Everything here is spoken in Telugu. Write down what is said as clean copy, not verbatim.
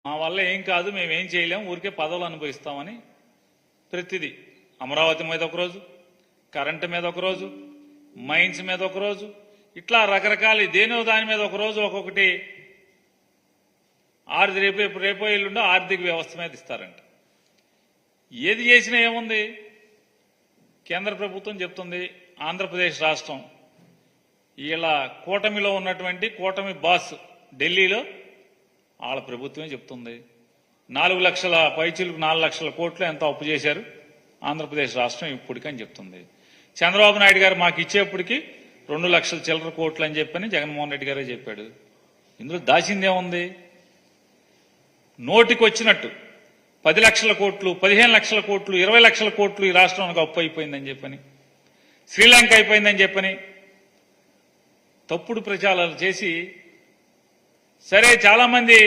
మా వల్ల ఏం కాదు, మేమేం చేయలేం, ఊరికే పదవులు అనుభవిస్తామని ప్రతిదీ అమరావతి మీద ఒకరోజు, కరెంటు మీద ఒకరోజు, మైన్స్ మీద ఒకరోజు, ఇట్లా రకరకాల దేనో దాని మీద ఒకరోజు ఒక్కొక్కటి రేపో ఎల్లుండో ఆర్థిక వ్యవస్థ మీద ఇస్తారంట. ఏది చేసినా ఏముంది, కేంద్ర ప్రభుత్వం చెప్తుంది, ఆంధ్రప్రదేశ్ రాష్ట్రం ఇలా కూటమిలో ఉన్నటువంటి కూటమి బాస్ ఢిల్లీలో వాళ్ళ ప్రభుత్వమే చెప్తుంది 4 లక్షల పైచీలకు 4 లక్షల కోట్లు ఎంత అప్పు చేశారు ఆంధ్రప్రదేశ్ రాష్ట్రం ఇప్పటికని చెప్తుంది. చంద్రబాబు నాయుడు గారు మాకు ఇచ్చేప్పటికి 2 లక్షల చిల్లర కోట్లు అని చెప్పని జగన్మోహన్ రెడ్డి గారే చెప్పాడు. ఇందులో దాచిందేముంది? నోటికి వచ్చినట్టు 10 లక్షల కోట్లు, 15 లక్షల కోట్లు, 20 లక్షల కోట్లు ఈ రాష్ట్రానికి అప్పు అయిపోయిందని చెప్పని, శ్రీలంక అయిపోయిందని చెప్పని తప్పుడు ప్రచారాలు చేసి, సరే చాలా మంది